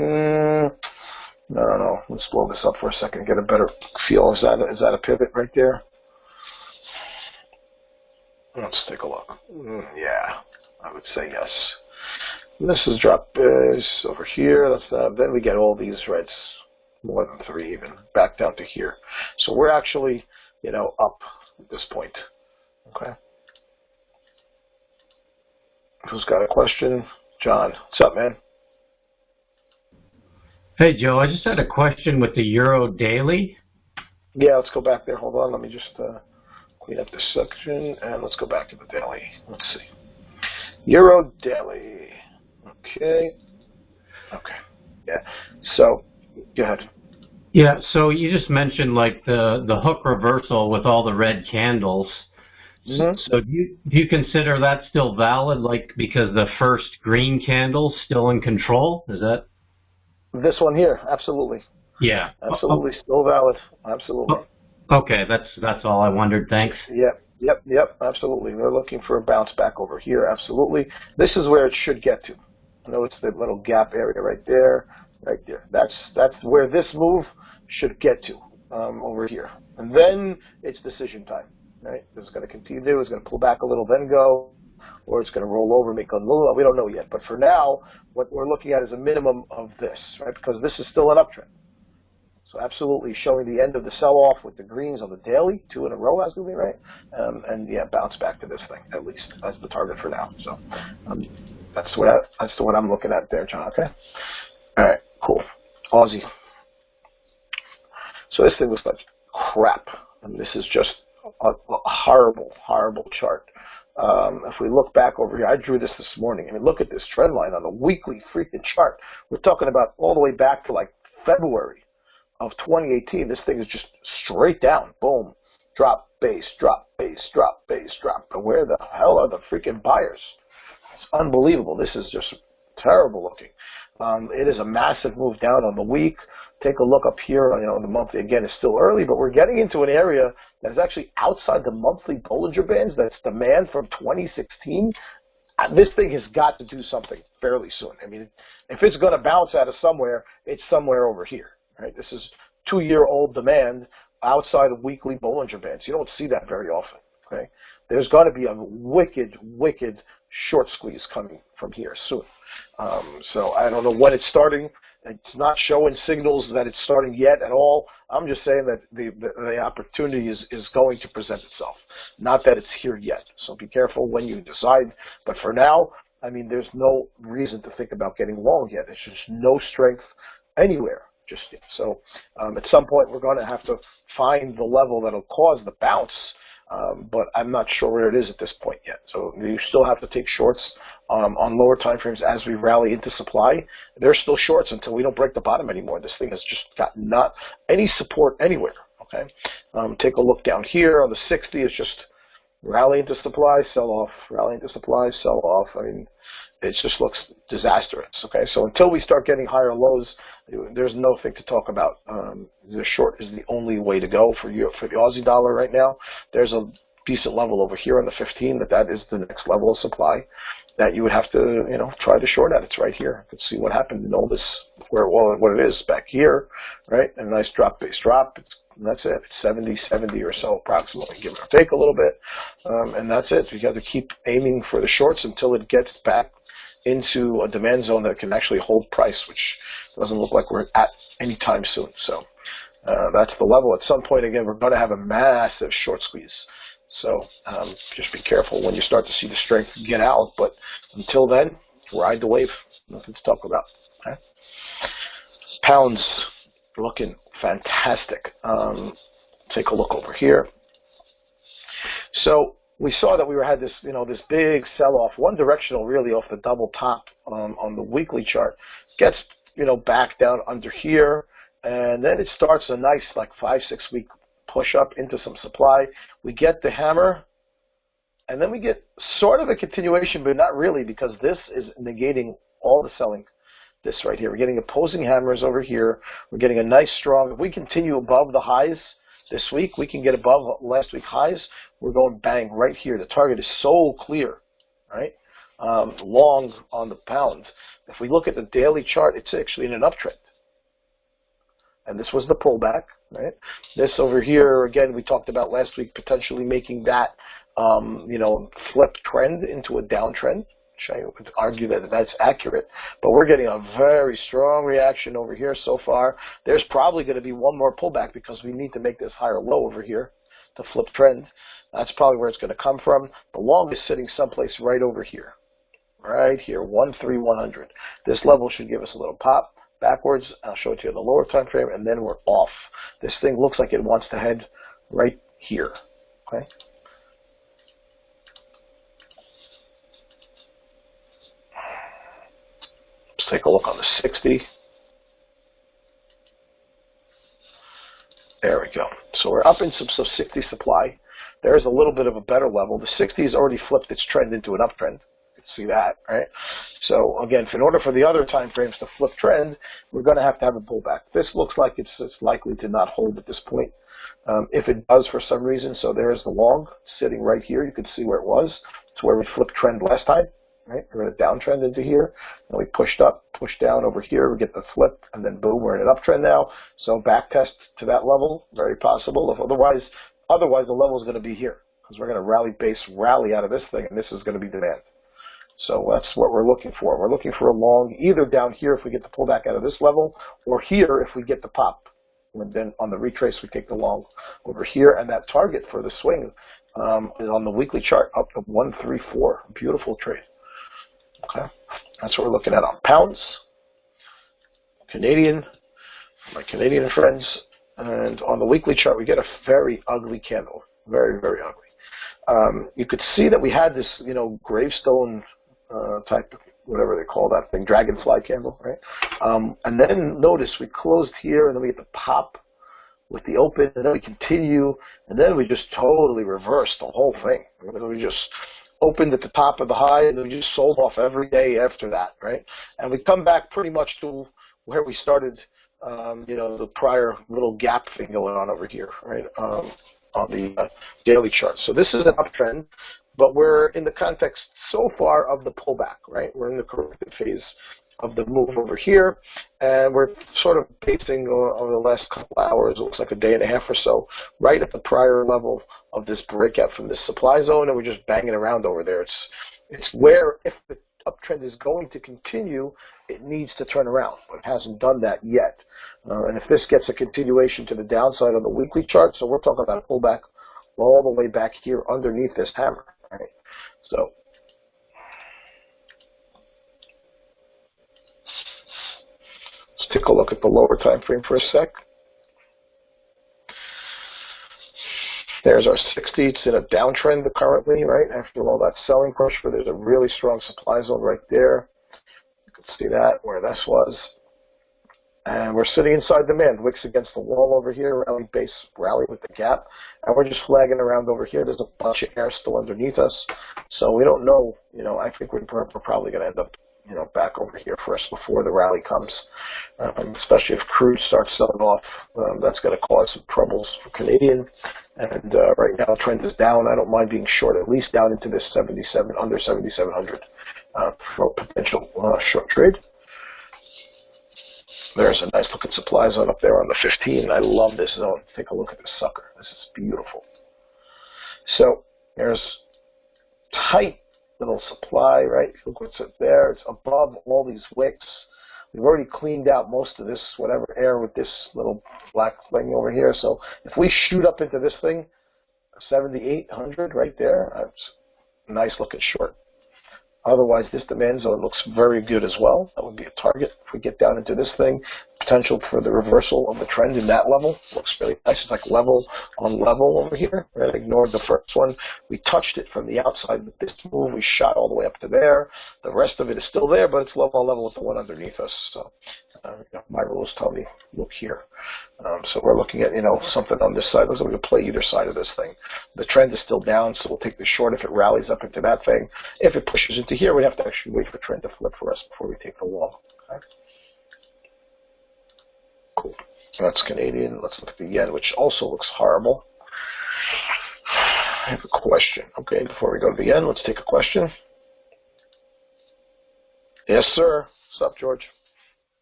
no. Let's blow this up for a second, get a better feel. Is that a pivot right there? Let's take a look. Yeah, I would say yes. This is drop is over here. Then we get all these reds, more than 3 even, back down to here. So we're actually, up at this point. Okay. Who's got a question? John, what's up, man? Hey, Joe, I just had a question with the Euro Daily. Yeah, let's go back there. Hold on. Let me just clean up this section, and let's go back to the daily. Let's see. Euro Daily. Okay. Yeah. So, go ahead. Yeah, so you just mentioned like the hook reversal with all the red candles. Mm-hmm. So do you consider that still valid, like because the first green candle's still in control? Is that this one here? Absolutely. Yeah. Absolutely, still valid. Absolutely. Okay, that's all I wondered. Thanks. Yep. Absolutely. We're looking for a bounce back over here. Absolutely. This is where it should get to. Notice the little gap area right there. That's where this move should get to over here. And then it's decision time. Right? It's going to continue. It's going to pull back a little, then go, or it's going to roll over, make a little. We don't know yet. But for now, what we're looking at is a minimum of this, right? Because this is still an uptrend. So absolutely showing the end of the sell-off with the greens on the daily, 2 in a row, as we right? And yeah, bounce back to this thing at least. That's the target for now. So that's what I'm looking at there, John. Okay. All right. Cool. Aussie. So this thing looks like crap, and this is just a horrible, horrible chart. If we look back over here, I drew this morning. I mean, look at this trend line on the weekly freaking chart. We're talking about all the way back to like February of 2018. This thing is just straight down. Boom. Drop, base, drop, base, drop, base, drop. But where the hell are the freaking buyers? It's unbelievable. This is just terrible looking. It is a massive move down on the week. Take a look up here. The monthly, again, is still early, but we're getting into an area that is actually outside the monthly Bollinger Bands. That's demand from 2016. This thing has got to do something fairly soon. I mean, if it's going to bounce out of somewhere, it's somewhere over here. Right? This is 2-year-old demand outside of weekly Bollinger Bands. You don't see that very often. Okay? There's going to be a wicked, wicked short squeeze coming from here soon. So I don't know when it's starting. It's not showing signals that it's starting yet at all. I'm just saying that the opportunity is going to present itself, not that it's here yet. So be careful when you decide. But for now, I mean, there's no reason to think about getting long yet. There's just no strength anywhere just yet. So at some point, we're going to have to find the level that'll cause the bounce. But I'm not sure where it is at this point yet. So you still have to take shorts on lower time frames as we rally into supply. There's still shorts until we don't break the bottom anymore. This thing has just got not any support anywhere. Okay, take a look down here on the 60. It's just rally into supply, sell off, rally into supply, sell off. I mean, it just looks disastrous. Okay, so until we start getting higher lows, there's nothing to talk about. The short is the only way to go for the Aussie dollar right now. There's a decent level over here on the 15 that is the next level of supply that you would have to try to short at. It's right here. You can see what happened in all this what it is back here, right? A nice drop, base drop. That's it. It's 70 or so approximately, give or take a little bit, and that's it. You got to keep aiming for the shorts until it gets back into a demand zone that can actually hold price, which doesn't look like we're at any time soon. So that's the level. At some point, again, we're going to have a massive short squeeze. So just be careful when you start to see the strength get out. But until then, ride the wave. Nothing to talk about. Okay? Pounds looking fantastic. Take a look over here. So we saw that we had this, this big sell-off, one directional really off the double top on the weekly chart. Gets, back down under here, and then it starts a nice, like 5-6 week push up into some supply. We get the hammer, and then we get sort of a continuation, but not really, because this is negating all the selling. This right here, we're getting opposing hammers over here. We're getting a nice strong, if we continue above the highs this week, we can get above last week's highs. We're going bang right here. The target is so clear, right? Long on the pound. If we look at the daily chart, it's actually in an uptrend. And this was the pullback, right? This over here, again, we talked about last week, potentially making that, flip trend into a downtrend. I would argue that that's accurate, but we're getting a very strong reaction over here so far. There's probably going to be one more pullback because we need to make this higher low over here to flip trend. That's probably where it's going to come from. The long is sitting someplace right over here, 13100. This level should give us a little pop backwards. I'll show it to you in the lower time frame, and then we're off. This thing looks like it wants to head right here. Okay. Take a look on the 60. There we go. So we're up in some 60 supply. There's a little bit of a better level. The 60 has already flipped its trend into an uptrend. You can see that, right? So again, in order for the other time frames to flip trend, we're going to have a pullback. This looks like it's likely to not hold at this point. If it does for some reason, so there's the long sitting right here. You can see where it was. It's where we flipped trend last time. Right? We're in a downtrend into here, and we pushed up, pushed down over here, we get the flip, and then boom, we're in an uptrend now. So back test to that level, very possible. If otherwise the level is going to be here, because we're going to rally out of this thing, and this is going to be demand. So that's what we're looking for. We're looking for a long, either down here if we get the pullback out of this level, or here if we get the pop. And then on the retrace, we take the long over here, and that target for the swing is on the weekly chart up to 134. Beautiful trade. Okay, that's what we're looking at on pounds. Canadian, my Canadian friends, and on the weekly chart we get a very ugly candle, very, very ugly. You could see that we had this, gravestone type, whatever they call that thing, dragonfly candle, right? And then notice we closed here, and then we get the pop with the open, and then we continue, and then we just totally reversed the whole thing. We just opened at the top of the high, and we just sold off every day after that, right? And we come back pretty much to where we started, the prior little gap thing going on over here, right, on the daily chart. So this is an uptrend, but we're in the context so far of the pullback, right? We're in the corrective phase of the move over here, and we're sort of pacing over the last couple hours, it looks like a day and a half or so, right at the prior level of this breakout from this supply zone, and we're just banging around over there. It's where, if the uptrend is going to continue, it needs to turn around, but it hasn't done that yet. And if this gets a continuation to the downside on the weekly chart, so we're talking about a pullback all the way back here underneath this hammer, right? So let's take a look at the lower time frame for a sec. There's our 60. It's in a downtrend currently, right? After all that selling pressure, there's a really strong supply zone right there. You can see that, where this was. And we're sitting inside demand. Wicks against the wall over here, rally base, rally with the gap. And we're just flagging around over here. There's a bunch of air still underneath us. So we don't know, I think we're probably going to end up back over here first before the rally comes, especially if crude starts selling off. That's going to cause some troubles for Canadian. And right now, the trend is down. I don't mind being short, at least down into this 77, under 7,700 for a potential short trade. There's a nice looking supply zone up there on the 15. I love this zone. Take a look at this sucker. This is beautiful. So there's tight little supply, right? Look what's up there. It's above all these wicks. We've already cleaned out most of this, whatever air with this little black thing over here. So if we shoot up into this thing, 7,800 right there, that's a nice looking short. Otherwise, this demand zone looks very good as well. That would be a target. If we get down into this thing, potential for the reversal of the trend in that level looks really nice. It's like level on level over here. Right? Ignored the first one. We touched it from the outside with this move. We shot all the way up to there. The rest of it is still there, but it's level on level with the one underneath us. So my rules tell me look here. So we're looking at something on this side. Looks like we can play either side of this thing. The trend is still down, so we'll take the short if it rallies up into that thing. If it pushes into here, we have to actually wait for the trend to flip for us before we take the long. Okay. Cool. So that's Canadian. Let's look at the yen, which also looks horrible. I have a question. Okay, before we go to the yen, let's take a question. Yes, sir. What's up, George?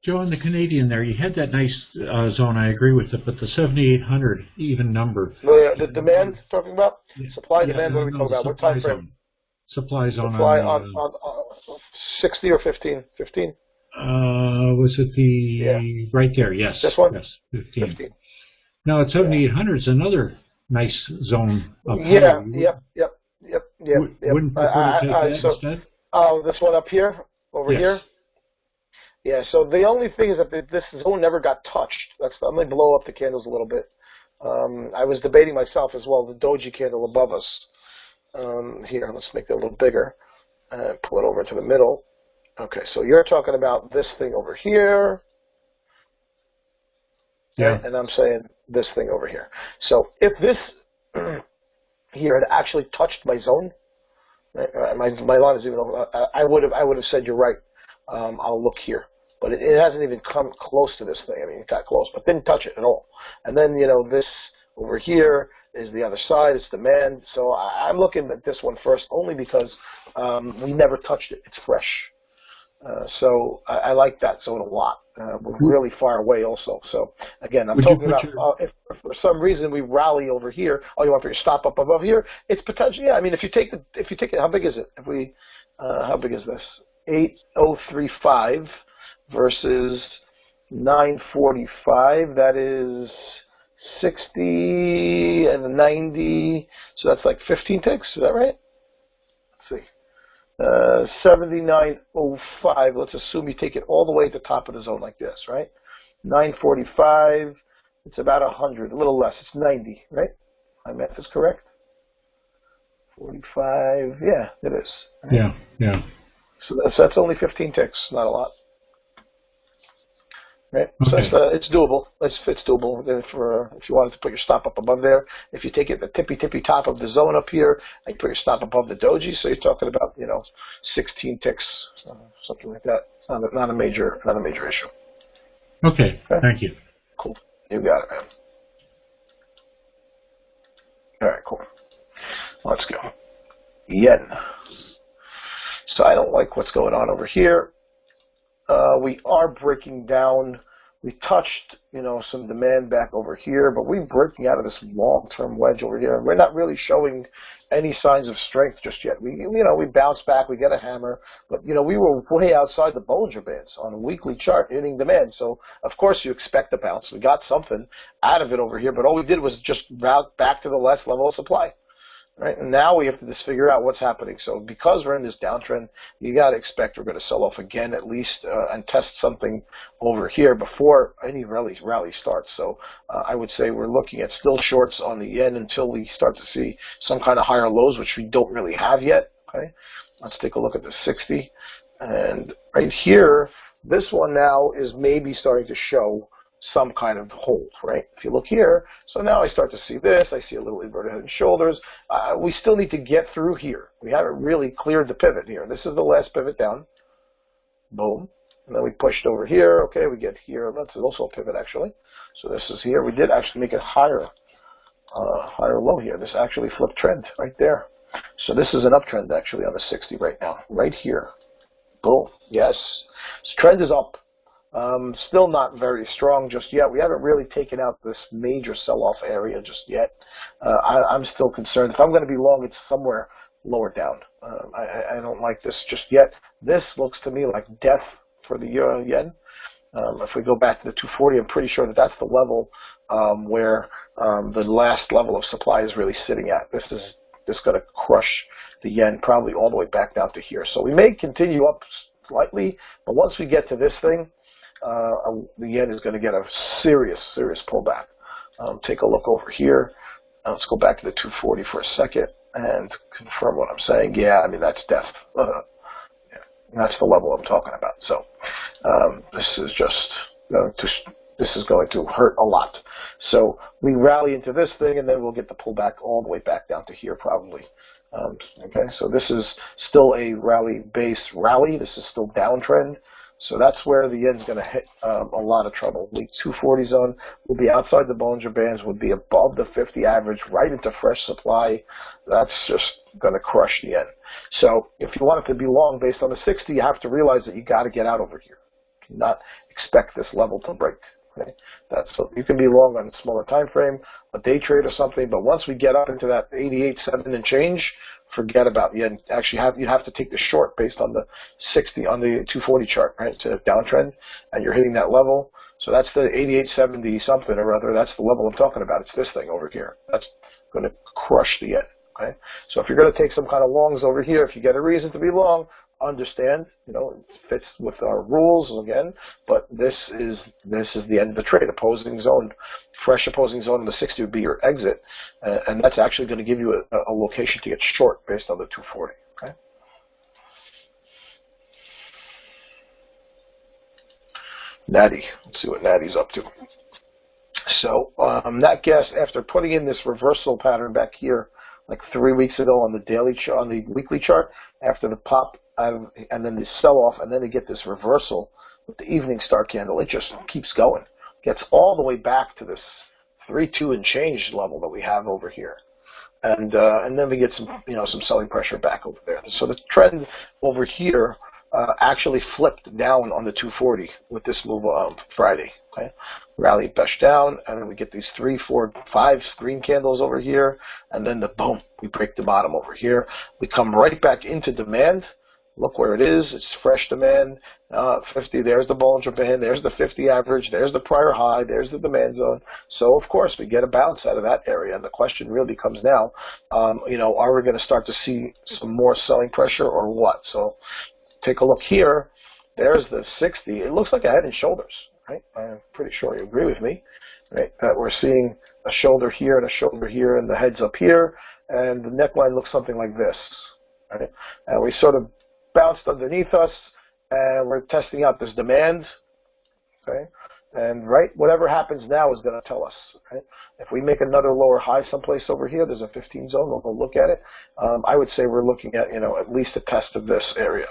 Joe, on the Canadian there, you had that nice zone, I agree with it, but the 7,800 even number. The demand talking about? Supply, demand, what are we talking about? What time frame? Supply zone. Supply on 60 or 15? 15? Was it the, right there, yes. This one? Yes, 15. Now at 7,800 is another nice zone up Yeah, higher. Yep. Wouldn't prefer to take that instead? Oh, this one up here? Over here? Yeah, so the only thing is that this zone never got touched. I'm going to blow up the candles a little bit. I was debating myself as well, the doji candle above us. Here, let's make that a little bigger. Pull it over to the middle. Okay, so you're talking about this thing over here. Yeah. And I'm saying this thing over here. So if this here had actually touched my zone, my line is even over, I would have said you're right. I'll look here. But it hasn't even come close to this thing. I mean, it got close, but didn't touch it at all. And then, this over here is the other side. It's demand. So I'm looking at this one first only because we never touched it. It's fresh. So I like that zone a lot. We're really far away also. So, again, I'm talking about if for some reason we rally over here, you want for your stop up above here, it's potentially, yeah. I mean, if you take it, how big is it? How big is this? 8035 versus 945. That is 60 and 90. So that's like 15 ticks. Is that right? Let's see. 7905. Let's assume you take it all the way at the top of the zone like this, right? 945. It's about 100, a little less. It's 90, right? My math is correct. 45. Yeah, it is. Right? Yeah. So that's only 15 ticks, not a lot. Right? Okay. So it's doable. It's doable. If you wanted to put your stop up above there, if you take it the tippy top of the zone up here, and you put your stop above the doji, so you're talking about 16 ticks, something like that. It's not a major issue. Okay. Thank you. Cool. You got it, man. All right, cool. Let's go. Yen. So I don't like what's going on over here. We are breaking down. We touched, some demand back over here, but we're breaking out of this long-term wedge over here. We're not really showing any signs of strength just yet. We bounce back, we get a hammer, but we were way outside the Bollinger Bands on a weekly chart hitting demand. So of course you expect a bounce. We got something out of it over here, but all we did was just route back to the last level of supply. Right? And now we have to just figure out what's happening. So because we're in this downtrend, you got to expect we're going to sell off again at least and test something over here before any rally starts. So I would say we're looking at still shorts on the yen until we start to see some kind of higher lows, which we don't really have yet. Okay, let's take a look at the 60. And right here, this one now is maybe starting to show some kind of hold, right? If you look here, so now I start to see this. I see a little inverted head and shoulders. We still need to get through here. We haven't really cleared the pivot here. This is the last pivot down. Boom. And then we pushed over here. Okay, we get here. That's also a pivot, actually. So this is here. We did actually make it higher low here. This actually flipped trend right there. So this is an uptrend, actually, on the 60 right now, right here. Boom. Yes. This trend is up. Still not very strong just yet. We haven't really taken out this major sell-off area just yet. I'm still concerned. If I'm going to be long, it's somewhere lower down. I don't like this just yet. This looks to me like death for the euro yen. If we go back to the 240, I'm pretty sure that that's the level where the last level of supply is really sitting at. This is this is going to crush the yen probably all the way back down to here. So we may continue up slightly, but once we get to this thing, the yen is going to get a serious pullback. Take a look over here. Let's go back to the 240 for a second and confirm what I'm saying. Yeah, I mean, that's death. That's the level I'm talking about. So this is just this is going to hurt a lot. So we rally into this thing, and then we'll get the pullback all the way back down to here probably. Okay, so this is still a base rally. This is still downtrend. So that's where the yen's going to hit a lot of trouble. The 240 zone will be outside the Bollinger Bands, would be above the 50 average, right into fresh supply. That's just going to crush the yen. So if you want it to be long based on the 60, you have to realize that you got to get out over here. You cannot expect this level to break. Okay? You can be long on a smaller time frame, a day trade or something, but once we get up into that 88.7 and change, forget about the yen. Actually, you'd have to take the short based on the 60 on the 240 chart, right? It's a downtrend, and you're hitting that level. So that's the 88.70 something or other. That's the level I'm talking about. It's this thing over here. That's going to crush the yen. Okay. So if you're going to take some kind of longs over here, if you get a reason to be long, understand, it fits with our rules again, but this is the end of the trade. Opposing zone, fresh opposing zone in the 60 would be your exit, and that's actually going to give you a location to get short based on the 240. Okay. Natty, let's see what Natty's up to. So Nat Gas, after putting in this reversal pattern back here like 3 weeks ago on the weekly chart, after the pop and then the sell-off, and then they get this reversal with the evening star candle, it just keeps going. Gets all the way back to this 3.2 and change level that we have over here. And then we get some selling pressure back over there. So the trend over here actually flipped down on the 240 with this move Friday. Okay, rally push down, and then we get these 3, 4, 5 green candles over here, and then boom, we break the bottom over here. We come right back into demand. Look where it is. It's fresh demand. 50. There's the Bollinger Band. There's the 50 average. There's the prior high. There's the demand zone. So of course we get a bounce out of that area. And the question really comes now, are we going to start to see some more selling pressure or what? So take a look here. There's the 60. It looks like a head and shoulders, right? I'm pretty sure you agree with me, right? That we're seeing a shoulder here and a shoulder here, and the head's up here, and the neckline looks something like this, right? And we sort of bounced underneath us, and we're testing out this demand, okay? And whatever happens now is going to tell us, right? If we make another lower high someplace over here, there's a 15 zone, we'll go look at it. I would say we're looking at, at least a test of this area.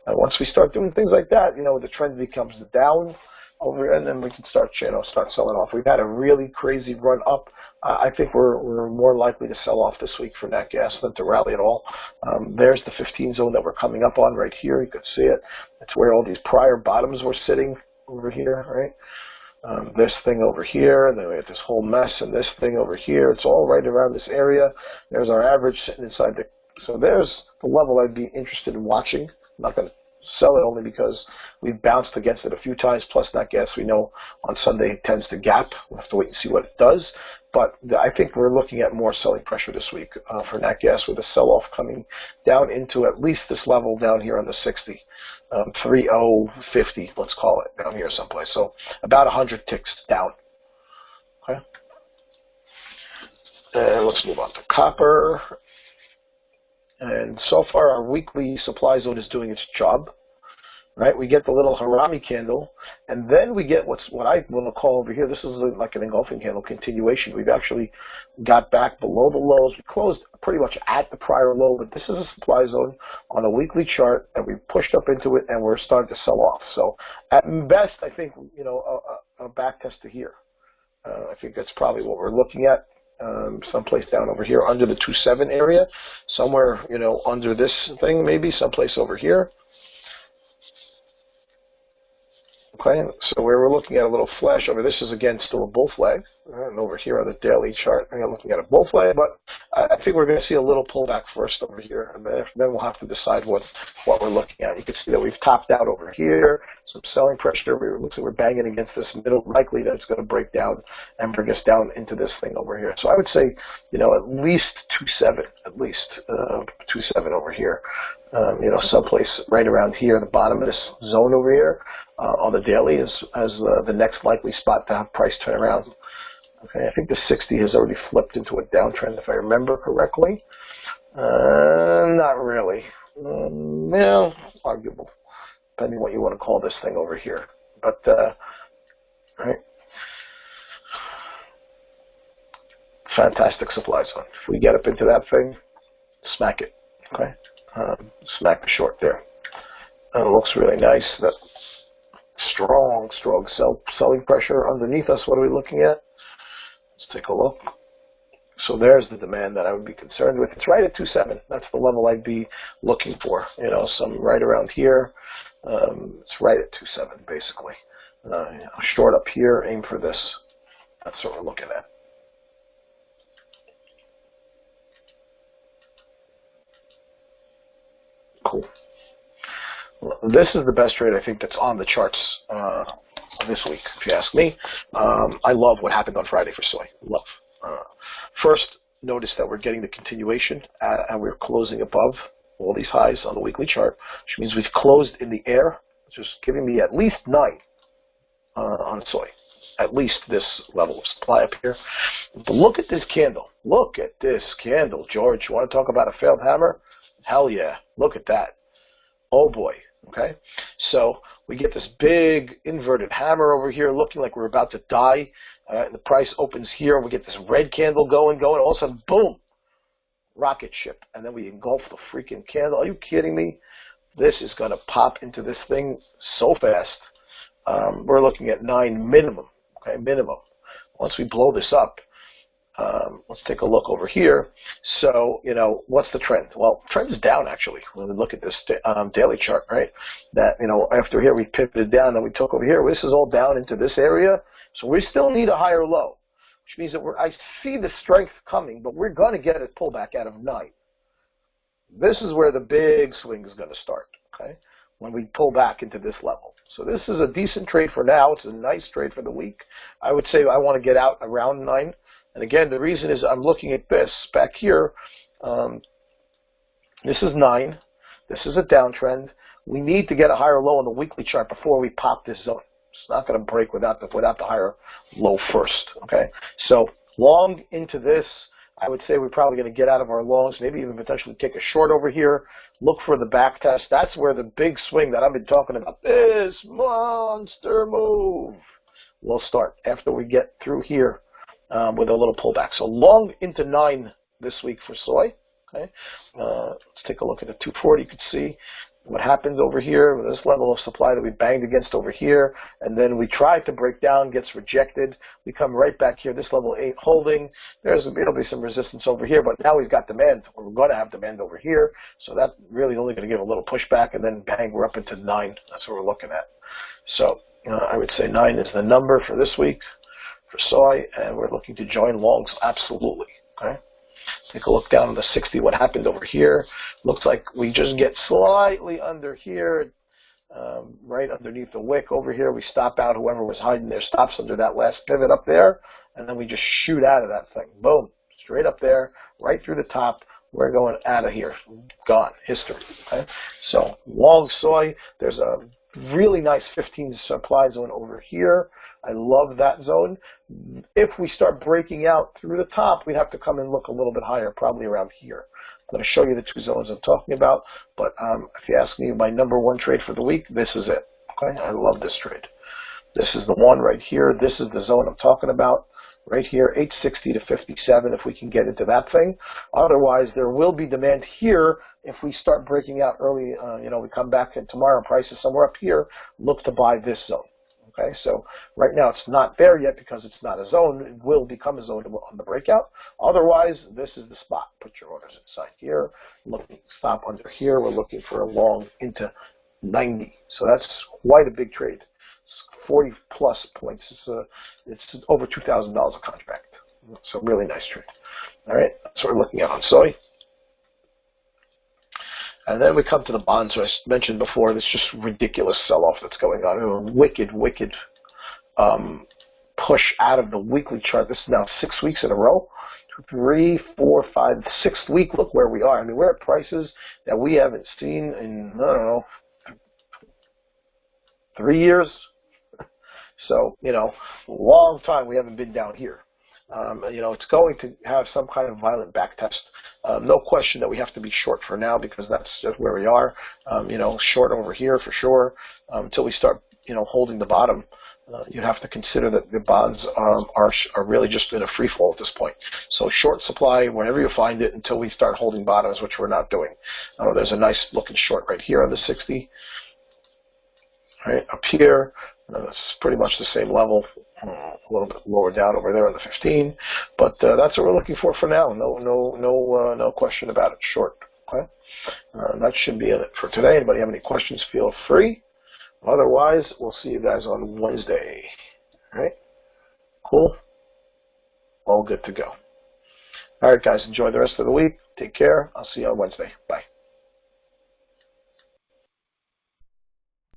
And once we start doing things like that, the trend becomes down over, and then we can start selling off. We've had a really crazy run up. I think we're more likely to sell off this week for Nat Gas than to rally at all. There's the 15 zone that we're coming up on right here. You could see it. It's where all these prior bottoms were sitting over here, right? This thing over here, and then we have this whole mess, and this thing over here. It's all right around this area. There's our average sitting inside so there's the level I'd be interested in watching. I'm not going to sell it only because we've bounced against it a few times, plus Nat Gas we know on Sunday tends to gap. We'll have to wait and see what it does. But I think we're looking at more selling pressure this week for Nat Gas, with a sell-off coming down into at least this level down here on the 60. 3050, let's call it, down here someplace. So about 100 ticks down. Okay. And let's move on to copper. And so far, our weekly supply zone is doing its job, right? We get the little Harami candle, and then we get what I want to call over here, this is like an engulfing candle continuation. We've actually got back below the lows. We closed pretty much at the prior low, but this is a supply zone on a weekly chart, and we pushed up into it, and we're starting to sell off. So at best, I think, a back test to here. I think that's probably what we're looking at. Someplace down over here under the 2.7 area, somewhere, under this thing, maybe someplace over here. Okay, so we were looking at a little flash over. This is again still a bull flag, and over here on the daily chart, we're looking at a bull flag. But I think we're going to see a little pullback first over here, and then we'll have to decide what we're looking at. You can see that we've topped out over here, some selling pressure. It looks like we're banging against this middle. Likely that it's going to break down and bring us down into this thing over here. So I would say, at least 2.7, at least 2.7 over here. Someplace right around here, the bottom of this zone over here on the daily is as the next likely spot to have price turn around. Okay, I think the 60 has already flipped into a downtrend, if I remember correctly. Not really. Arguable, depending on what you want to call this thing over here. But, right. Fantastic supply zone. If we get up into that thing, smack it. Okay. Smack the short there. It looks really nice. That strong selling pressure underneath us. What are we looking at? Let's take a look. So there's the demand that I would be concerned with. It's right at 2.7. That's the level I'd be looking for. Some right around here. It's right at 2.7 basically. Short up here. Aim for this. That's what we're looking at. Cool. This is the best trade I think that's on the charts this week, if you ask me. I love what happened on Friday for soy. Love. First, notice that we're getting the continuation and we're closing above all these highs on the weekly chart, which means we've closed in the air, which is giving me at least 9 on soy. At least this level of supply up here. But look at this candle. Look at this candle, George. You want to talk about a failed hammer? Hell yeah. Look at that. Oh boy. Okay. So we get this big inverted hammer over here looking like we're about to die. The price opens here. We get this red candle going. All of a sudden, boom. Rocket ship. And then we engulf the freaking candle. Are you kidding me? This is going to pop into this thing so fast. We're looking at 9 minimum. Okay. Minimum. Once we blow this up, let's take a look over here. So, what's the trend? Well, trend is down, actually, when we look at this daily chart, right? That, after here we pivoted down and we took over here. This is all down into this area. So we still need a higher low, which means that I see the strength coming, but we're going to get a pullback out of 9. This is where the big swing is going to start, okay, when we pull back into this level. So this is a decent trade for now. It's a nice trade for the week. I would say I want to get out around 9. And again, the reason is I'm looking at this back here. This is 9. This is a downtrend. We need to get a higher low on the weekly chart before we pop this zone. It's not going to break without the higher low first. Okay. So long into this, I would say we're probably going to get out of our longs, maybe even potentially take a short over here. Look for the back test. That's where the big swing that I've been talking about, this monster move, will start after we get through here. With a little pullback. So long into 9 this week for soy. Okay, let's take a look at the 240. You can see what happens over here with this level of supply that we banged against over here, and then we try to break down, gets rejected. We come right back here. This level ain't holding. It'll be some resistance over here, but now we've got demand. We're going to have demand over here, so that's really only going to give a little pushback, and then bang, we're up into 9. That's what we're looking at. So I would say 9 is the number for this week for soy, and we're looking to join longs, absolutely. Okay, take a look down on the 60. What happened over here? Looks like we just get slightly under here, right underneath the wick over here. We stop out. Whoever was hiding there stops under that last pivot up there, and then we just shoot out of that thing. Boom, straight up there, right through the top. We're going out of here. Gone. History. Okay, so long soy. There's a really nice 15 supply zone over here. I love that zone. If we start breaking out through the top, we'd have to come and look a little bit higher, probably around here. I'm going to show you the 2 zones I'm talking about, but if you ask me my number 1 trade for the week, this is it. Okay, I love this trade. This is the one right here. This is the zone I'm talking about. Right here, 860 to 57, if we can get into that thing. Otherwise, there will be demand here if we start breaking out early. We come back and tomorrow price is somewhere up here. Look to buy this zone. Okay, so right now it's not there yet because it's not a zone. It will become a zone on the breakout. Otherwise, this is the spot. Put your orders inside here. Stop under here. We're looking for a long into 90. So that's quite a big trade. It's 40 plus points. It's over $2,000 a contract. So really nice trade. All right, that's what we're looking at on soy. And then we come to the bonds. So I mentioned before, this just ridiculous sell-off that's going on. A wicked push out of the weekly chart. This is now 6 weeks in a row. 3, 4, 5, 6th week. Look where we are. I mean, we're at prices that we haven't seen in, I don't know, 3 years. So, you know, long time we haven't been down here. You know, it's going to have some kind of violent back test. No question that we have to be short for now because that's just where we are. You know, short over here for sure until we start, you know, holding the bottom. You have to consider that the bonds are really just in a free fall at this point. So short supply whenever you find it until we start holding bottoms, which we're not doing. There's a nice looking short right here on the 60. Right up here, it's pretty much the same level, a little bit lower down over there on the 15. But that's what we're looking for now. No question about it. Short. Okay, that should be it for today. Anybody have any questions? Feel free. Otherwise, we'll see you guys on Wednesday. All right? Cool? All good to go. All right, guys. Enjoy the rest of the week. Take care. I'll see you on Wednesday. Bye.